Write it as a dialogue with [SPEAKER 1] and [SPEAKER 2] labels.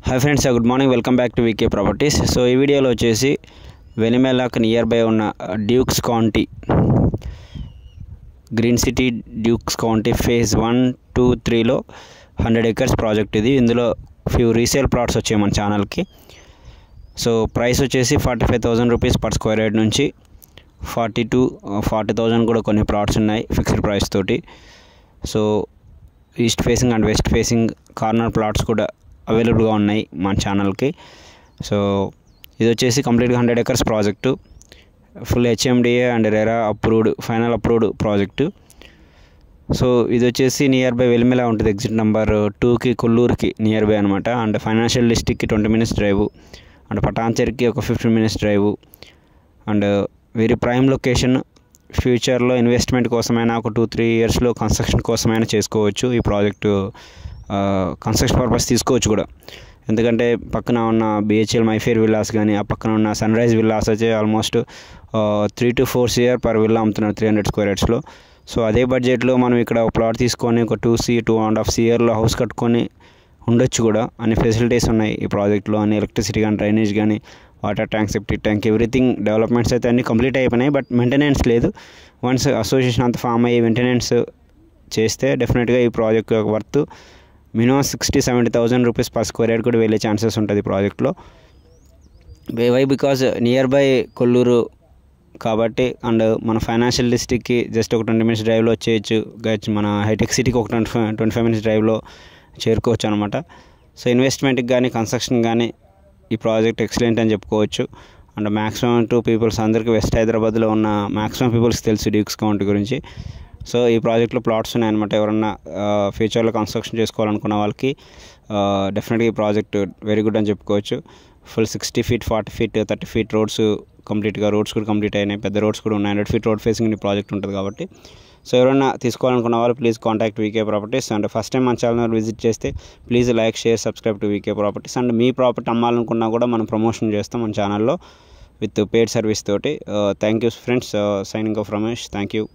[SPEAKER 1] Hi friends, good morning. Welcome back to VK properties. So ఈ వీడియోలో వచ్చేసి వెనిమెలాకు నియర్ బై ఉన్న Dukes county green city Dukes county phase 1, 2, 3లో 100 acres project ఇది. ఇందులో ఫ్యూ రీసేల్ ప్లాట్స్ వచ్చాయి మన ఛానల్కి. సో ప్రైస్ వచ్చేసి 45,000 రూపీస్ పర్ స్క్వేర్ యార్డ్ నుంచి 40,000 కూడా కొన్ని ప్లాట్స్ ఉన్నాయి ఫిక్స్డ్ ప్రైస్ తోటి. So east facing and west facing corner plots కూడా అవైలబుల్గా ఉన్నాయి మన ఛానల్కి. సో ఇది వచ్చేసి కంప్లీట్గా 100 acres project, full HMDA and RERA approved, final approved project. So ఇది వచ్చేసి నియర్ బై వెలిమెల ఉంటుంది, ఎగ్జిట్ నెంబర్ 2కి కొల్లూరుకి నియర్ బై అనమాట. అండ్ ఫైనాన్షియల్ డిస్ట్రిక్ట్కి 20 minutes డ్రైవ్, అండ్ పటాన్చెరుకి ఒక 15 minutes drive. And very prime location. ఫ్యూచర్లో ఇన్వెస్ట్మెంట్ కోసమైనా ఒక 2-3 yearsలో కన్స్ట్రక్షన్ కోసమైనా చేసుకోవచ్చు ఈ ప్రాజెక్టు. కన్స్ట్రక్షన్ పర్పస్ తీసుకోవచ్చు కూడా, ఎందుకంటే పక్కన ఉన్న బిహెచ్ఎల్ మైఫేర్ విల్లాస్ కానీ, ఆ పక్కన ఉన్న సన్ రైజ్ విల్లాస్ వచ్చి almost 3 to 4 CR per villa అమ్ముతున్నారు 300 square yardsలో. సో అదే బడ్జెట్లో మనం ఇక్కడ ఒక ప్లాట్ తీసుకొని ఒక 2.5 CRలో హౌస్ కట్టుకొని ఉండొచ్చు కూడా. అన్ని ఫెసిలిటీస్ ఉన్నాయి ఈ ప్రాజెక్ట్లో, అన్ని ఎలక్ట్రిసిటీ కానీ, డ్రైనేజ్ కానీ, water tank, septic tank, everything developments అయితే అన్నీ కంప్లీట్ అయిపోయినాయి. బట్ మెయింటెనెన్స్ లేదు. వన్స్ అసోసియేషన్ అంతా ఫామ్ అయ్యి మెయింటెనెన్స్ చేస్తే డెఫినెట్గా ఈ project worth minimum 60,000-70,000 rupees per square yard కూడా వెళ్ళే ఛాన్సెస్ ఉంటుంది ప్రాజెక్ట్లో. Why because near by Kollur కాబట్టి, అండ్ మన ఫైనాన్షియల్ డిస్ట్రిక్ట్కి జస్ట్ ఒక 20 minutes డ్రైవ్లో వచ్చేయచ్చు. మన హైటెక్ సిటీకి ఒక 25 minutes డ్రైవ్లో చేరుకోవచ్చు అనమాట. సో ఇన్వెస్ట్మెంట్కి కానీ, కన్స్ట్రక్షన్ కానీ ఈ ప్రాజెక్ట్ ఎక్సలెంట్ అని చెప్పుకోవచ్చు. అండ్ మ్యాక్సిమం పీపుల్స్ అందరికీ వెస్ట్ హైదరాబాద్లో ఉన్న మ్యాక్సిమం పీపుల్స్ తెలుసు డ్యూక్స్ కౌంటీ గురించి. సో ఈ ప్రాజెక్ట్లో ప్లాట్స్ ఉన్నాయన్నమాట. ఎవరన్నా ఫ్యూచర్లో కన్స్ట్రక్షన్ చేసుకోవాలనుకున్న వాళ్ళకి డెఫినెట్గా ఈ ప్రాజెక్ట్ వెరీ గుడ్ అని చెప్పుకోవచ్చు. Full 60 feet, 40 feet, 30 feet roads roads కూడా కంప్లీట్ అయినాయి. పెద్ద రోడ్స్ కూడా ఉన్నాయి. 100 feet రోడ్ ఫేసింగ్ ఈ ప్రాజెక్ట్ ఉంటుంది కాబట్టి. సో ఎవరైనా తీసుకోవాలనుకున్న వాళ్ళు please contact VK properties. And first time మన ఛానల్ విజిట్ చేస్తే please like, share, subscribe to VK properties. And మీ ప్రాపర్టీ అమ్మాలనుకున్నా కూడా మనం ప్రమోషన్ చేస్తాం మన ఛానల్లో విత్ పెయిడ్ సర్వీస్ తోటి. Thank you friends. Signing off Ramesh. Thank you.